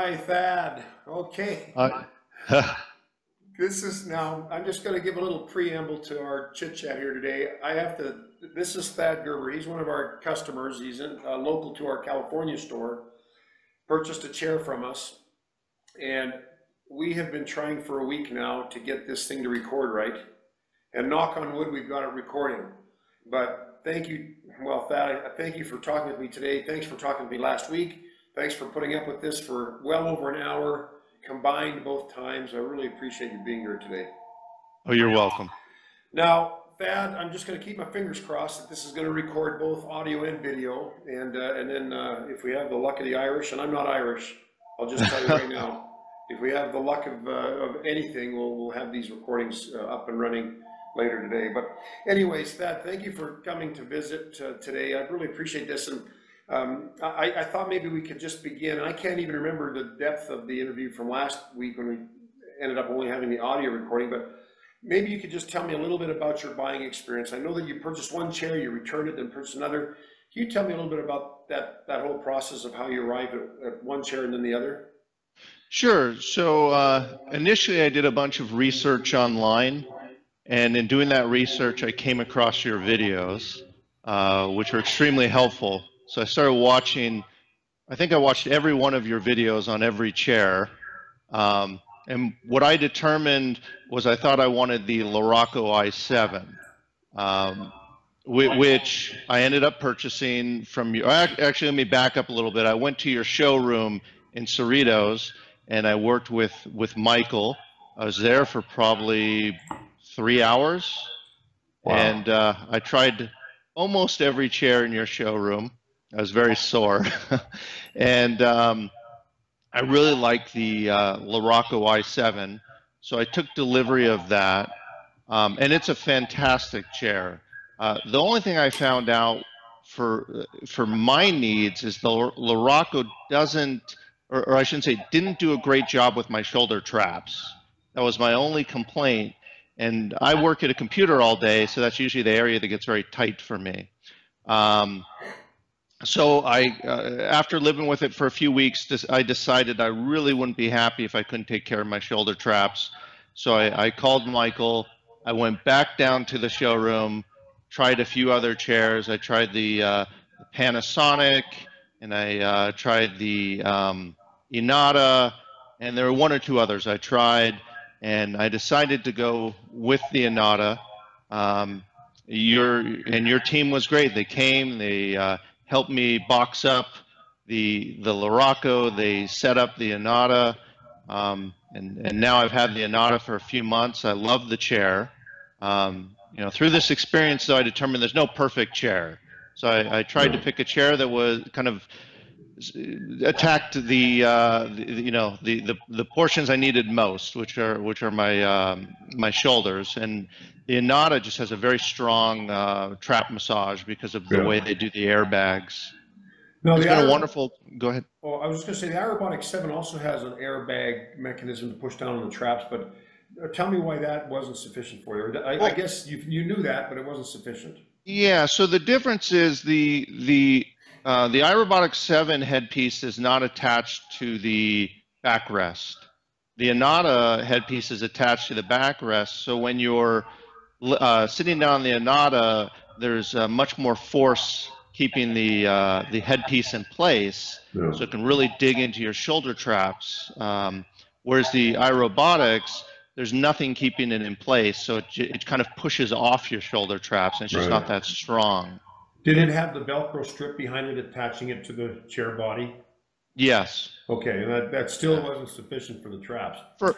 Hi, Thad. Okay. Uh, I'm just going to give a little preamble to our chit chat here today. This is Thad Gerber. He's one of our customers. He's local to our California store, purchased a chair from us, and we have been trying for a week now to get this thing to record right. And knock on wood, we've got it recording. But thank you, well, Thad, thank you for talking with me today. Thanks for talking to me last week. Thanks for putting up with this for well over an hour, combined both times. I really appreciate you being here today. oh, you're welcome. Now, Thad, I'm just going to keep my fingers crossed that this is going to record both audio and video. And then if we have the luck of the Irish, and I'm not Irish, I'll just tell you right now, if we have the luck of anything, we'll have these recordings up and running later today. But anyways, Thad, thank you for coming to visit today. I really appreciate this. And I thought maybe we could just begin. I can't even remember the depth of the interview from last week when we ended up only having the audio recording, but maybe you could just tell me a little bit about your buying experience. I know that you purchased one chair, you returned it, then purchased another. Can you tell me a little bit about that whole process of how you arrived at one chair and then the other? Sure. So initially I did a bunch of research online, and in doing that research I came across your videos, which were extremely helpful. So I started watching, I think I watched every one of your videos on every chair. And what I determined was I thought I wanted the Luraco i7, which I ended up purchasing from you. Actually, let me back up a little bit. I went to your showroom in Cerritos, and I worked with Michael. I was there for probably 3 hours. Wow. And I tried almost every chair in your showroom. I was very sore. And I really like the Luraco i7, so I took delivery of that, and it's a fantastic chair. The only thing I found out for my needs is the Luraco doesn't, or I shouldn't say, didn't do a great job with my shoulder traps. That was my only complaint, and I work at a computer all day, so that's usually the area that gets very tight for me. So after living with it for a few weeks, I decided I really wouldn't be happy if I couldn't take care of my shoulder traps. So I called Michael. I went back down to the showroom, tried a few other chairs. I tried the Panasonic, and I tried the Inada, and there were one or two others I tried, and I decided to go with the Inada. Your team was great. They came. They helped me box up the Luraco. They set up the Inada, and now I've had the Inada for a few months. I love the chair. Through this experience, though, I determined there's no perfect chair. So I tried to pick a chair that was kind of attacked the portions I needed most, which are my shoulders. And the Inada just has a very strong trap massage because of the way they do the airbags. No, it's been a wonderful. Go ahead. Oh, I was just going to say the Aerobotic 7 also has an airbag mechanism to push down on the traps, but tell me why that wasn't sufficient for you. I guess you knew that, but it wasn't sufficient. Yeah. So the difference is the Aerobotic 7 headpiece is not attached to the backrest. The Inada headpiece is attached to the backrest, so when you're sitting down the Inada, there's much more force keeping the headpiece in place, so it can really dig into your shoulder traps. Whereas the Aerobotics, there's nothing keeping it in place, so it kind of pushes off your shoulder traps, and it's just not that strong. Did it have the Velcro strip behind it attaching it to the chair body? Yes. Okay, and that still wasn't sufficient for the traps. For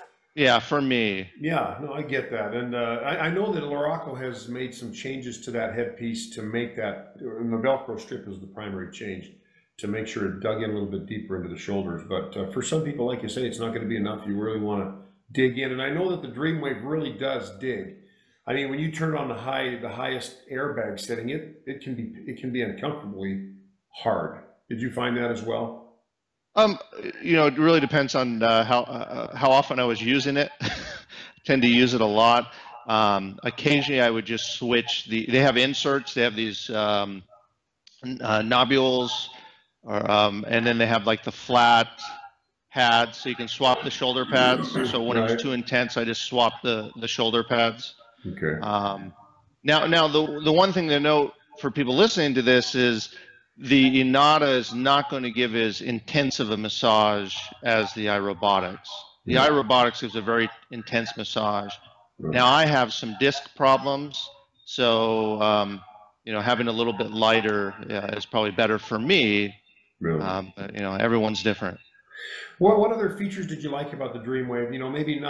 me. Yeah, no, I get that. And I know that Luraco has made some changes to that headpiece to make that, and the Velcro strip is the primary change, to make sure it dug in a little bit deeper into the shoulders. But for some people, like you say, it's not going to be enough. You really want to dig in. And I know that the Dreamwave really does dig. I mean, when you turn on the highest airbag setting, it can be uncomfortably hard. Did you find that as well? It really depends on how often I was using it. I tend to use it a lot. Occasionally, I would just switch they have inserts. They have these nobules, and then they have like the flat pads, so you can swap the shoulder pads. So when it was Right. too intense, I just swapped the shoulder pads. Okay. Now the one thing to note for people listening to this is the Inada is not going to give as intensive a massage as the iRobotics. The Yeah. iRobotics gives a very intense massage. Right. Now I have some disc problems, so you know, having a little bit lighter is probably better for me. Really. But, you know, everyone's different. What other features did you like about the Dreamwave? You know, maybe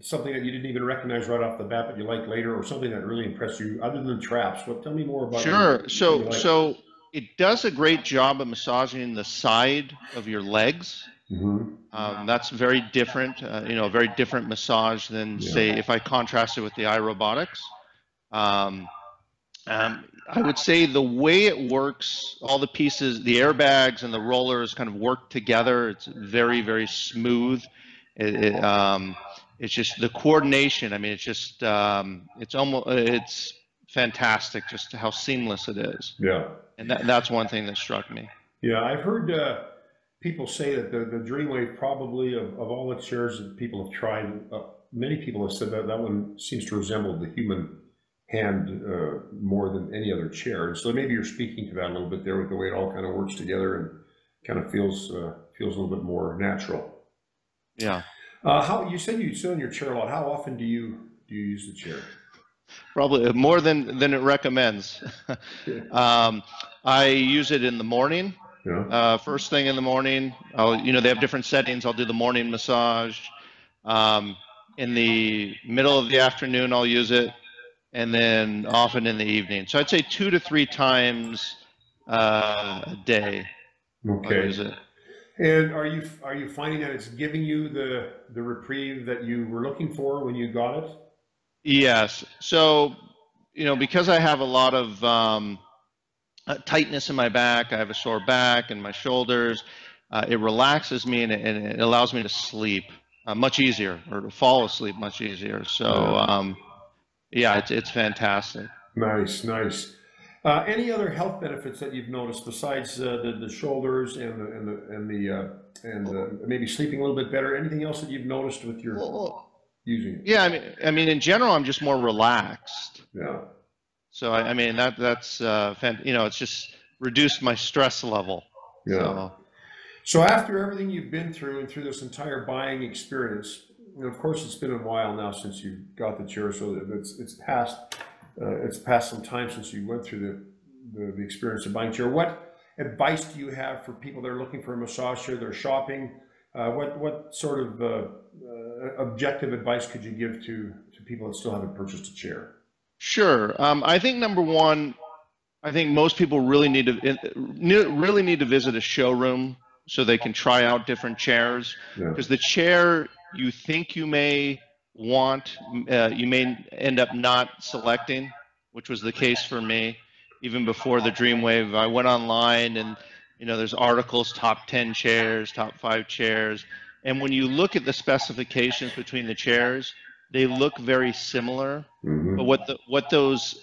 something that you didn't even recognize right off the bat, but you liked later, or something that really impressed you, other than traps. Well, tell me more about Sure. what you So like. so it does a great job of massaging the side of your legs. That's very different, you know, a very different massage than, say, if I contrast it with the iRobotics. I would say the way it works, all the pieces, the airbags and the rollers kind of work together. It's very, very smooth. It's just the coordination. I mean, it's just, it's fantastic just how seamless it is. Yeah. And that's one thing that struck me. Yeah, I've heard people say that the Dreamwave, probably of all the chairs that people have tried, many people have said that that one seems to resemble the human hand more than any other chair. So maybe you're speaking to that a little bit there with the way it all kind of works together and kind of feels a little bit more natural. Yeah. How you said you sit in your chair a lot. How often do you use the chair? Probably more than it recommends. I use it in the morning. Yeah. First thing in the morning, you know, they have different settings. I'll do the morning massage. In the middle of the afternoon, I'll use it, and then often in the evening. So I'd say 2 to 3 times a day. Okay. I'll use it. And are you finding that it's giving you the reprieve that you were looking for when you got it? Yes. So, you know, because I have a lot of tightness in my back, I have a sore back and my shoulders, it relaxes me and it allows me to sleep much easier, or to fall asleep much easier. So, yeah, it's fantastic. Nice, nice. Any other health benefits that you've noticed besides the shoulders and maybe sleeping a little bit better? Anything else that you've noticed with your using it? Yeah, I mean, in general, I'm just more relaxed. Yeah. So I mean, that's you know, it's just reduced my stress level. Yeah. So after everything you've been through and through this entire buying experience, and of course it's been a while now since you got the chair, so it's passed some time since you went through the experience of buying a chair. What advice do you have for people that are looking for a massage chair, they're shopping? What sort of objective advice could you give to people that still haven't purchased a chair? Sure. I think number one, I think most people really need to visit a showroom so they can try out different chairs, because the chair you think you may want, you may end up not selecting, which was the case for me. Even before the Dreamwave, I went online and, you know, there's articles, top 10 chairs, top 5 chairs. And when you look at the specifications between the chairs, they look very similar. But what those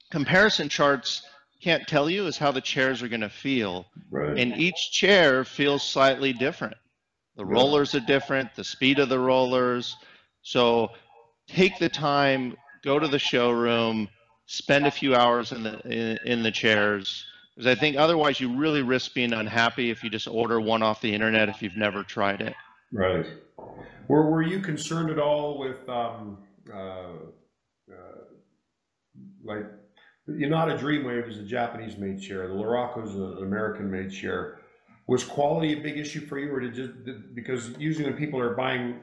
comparison charts can't tell you is how the chairs are going to feel. Right. And each chair feels slightly different. The rollers are different, the speed of the rollers. So take the time, go to the showroom, spend a few hours in the chairs, because I think otherwise you really risk being unhappy if you just order one off the internet if you've never tried it. Right. Were you concerned at all with like, the Inada Dreamwave is a Japanese-made chair, the Luraco is an American-made chair. Was quality a big issue for you, or because usually when people are buying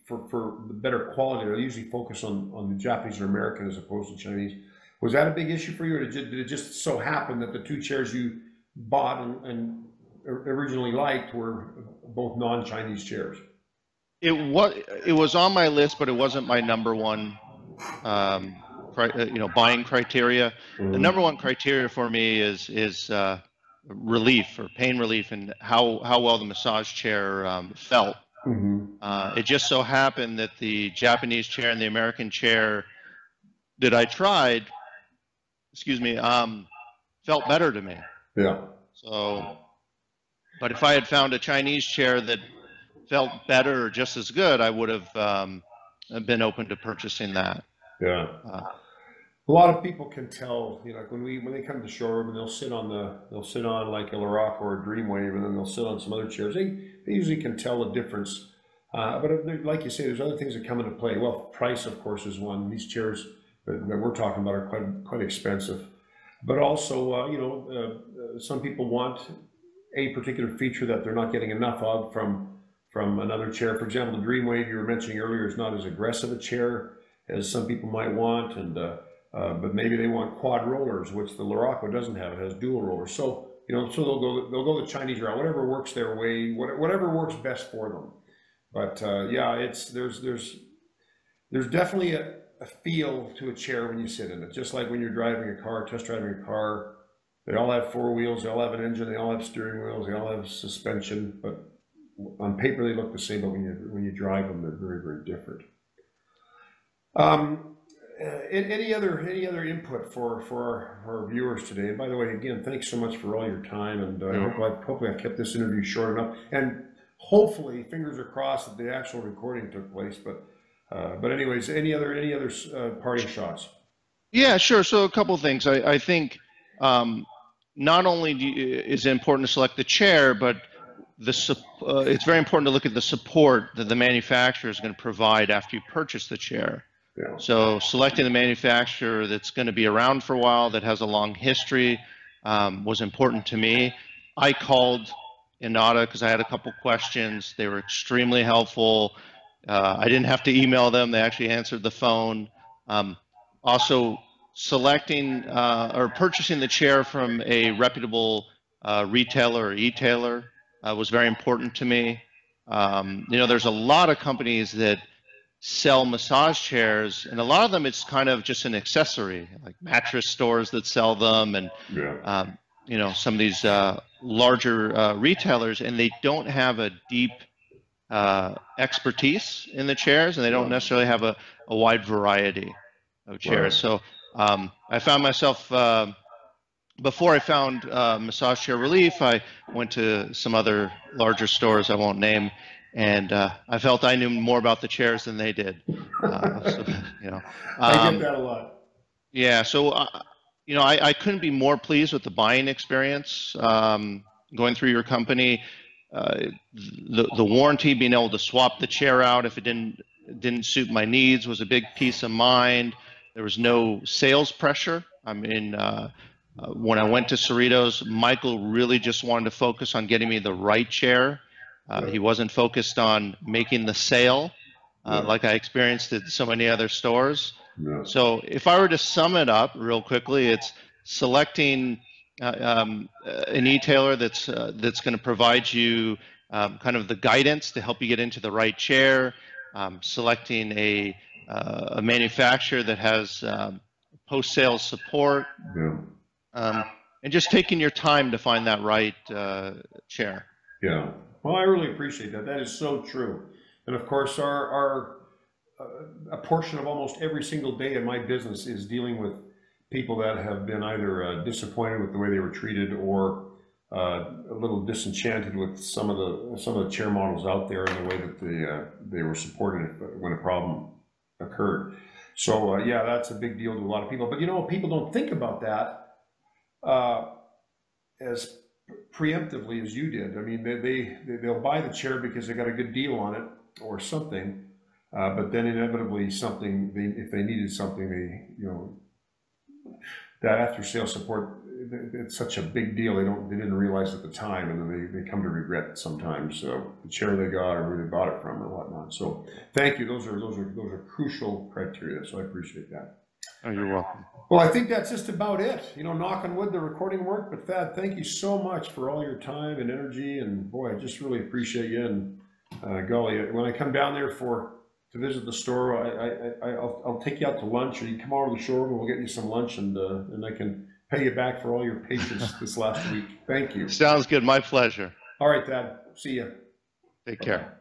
for the better quality, they usually focus on the Japanese or American as opposed to Chinese? Was that a big issue for you, or did it just so happen that the 2 chairs you bought and originally liked were both non-Chinese chairs? It was on my list, but it wasn't my number one you know, buying criteria. The number one criteria for me is relief, or pain relief, and how well the massage chair felt. It just so happened that the Japanese chair and the American chair that I tried, felt better to me. Yeah. So, But if I had found a Chinese chair that felt better or just as good, I would have been open to purchasing that. Yeah. A lot of people can tell, you know, like when they come to the showroom and they'll sit on like a Larocque or a Dreamwave, and then they'll sit on some other chairs. They usually can tell the difference. But like you say, there's other things that come into play. Well, price, of course, is one. These chairs that we're talking about are quite expensive. But also, you know, some people want a particular feature that they're not getting enough of from another chair. For example, the Dreamwave you were mentioning earlier is not as aggressive a chair as some people might want, and but maybe they want quad rollers, which the Larocque doesn't have. It has dual rollers. So you know, so they'll go the Chinese route, whatever works their way, whatever works best for them. But yeah, there's definitely a feel to a chair when you sit in it. Just like when you're driving a car, test driving a car, they all have four wheels, they all have an engine, they all have steering wheels, they all have suspension. But on paper they look the same, but when you drive them, they're very, very different. Any other input for our viewers today? And by the way, again, thanks so much for all your time, and hopefully I've kept this interview short enough, and hopefully, fingers are crossed, that the actual recording took place. But anyways, any other parting shots? Yeah, sure. So a couple of things. I think not only is it important to select the chair, but it's very important to look at the support that the manufacturer is going to provide after you purchase the chair. Yeah. So selecting the manufacturer that's going to be around for a while, that has a long history, was important to me. I called Inada because I had a couple questions. They were extremely helpful. I didn't have to email them. They actually answered the phone. Also, selecting or purchasing the chair from a reputable retailer or e-tailer was very important to me. You know, there's a lot of companies that sell massage chairs, and a lot of them it's kind of just an accessory, like mattress stores that sell them, and yeah. You know, some of these larger retailers, and they don't have a deep expertise in the chairs, and they don't necessarily have a wide variety of chairs. So I found myself, before I found Massage Chair Relief, I went to some other larger stores I won't name, and I felt I knew more about the chairs than they did. So, you know, I get that a lot. Yeah, so you know, I couldn't be more pleased with the buying experience going through your company. The warranty, being able to swap the chair out if it didn't suit my needs, was a big peace of mind. There was no sales pressure. I mean, when I went to Cerritos, Michael really just wanted to focus on getting me the right chair. He wasn't focused on making the sale like I experienced at so many other stores. Yeah. So if I were to sum it up real quickly, it's selecting an e-tailer that's going to provide you kind of the guidance to help you get into the right chair, selecting a manufacturer that has post-sales support, and just taking your time to find that right chair. Yeah, well, I really appreciate that. That is so true. And of course, a portion of almost every single day in my business is dealing with people that have been either disappointed with the way they were treated, or a little disenchanted with some of the chair models out there and the way that they were supported when a problem occurred. So yeah, that's a big deal to a lot of people. But you know, people don't think about that as preemptively as you did. I mean, they'll buy the chair because they got a good deal on it or something, but then inevitably if they needed something, you know, that after sales support, it's such a big deal. They didn't realize at the time, and then they come to regret sometimes. So the chair they got, or who they bought it from, or whatnot. So thank you. Those are crucial criteria. So I appreciate that. Oh, you're welcome. Well, I think that's just about it. You know, knock on wood, the recording worked. But Thad, thank you so much for all your time and energy. And boy, I just really appreciate you. And golly, when I come down there to visit the store, I'll take you out to lunch, or you come over to the showroom and we'll get you some lunch, and I can pay you back for all your patience this last week. Thank you. Sounds good. My pleasure. All right, Thad. See ya. Take care.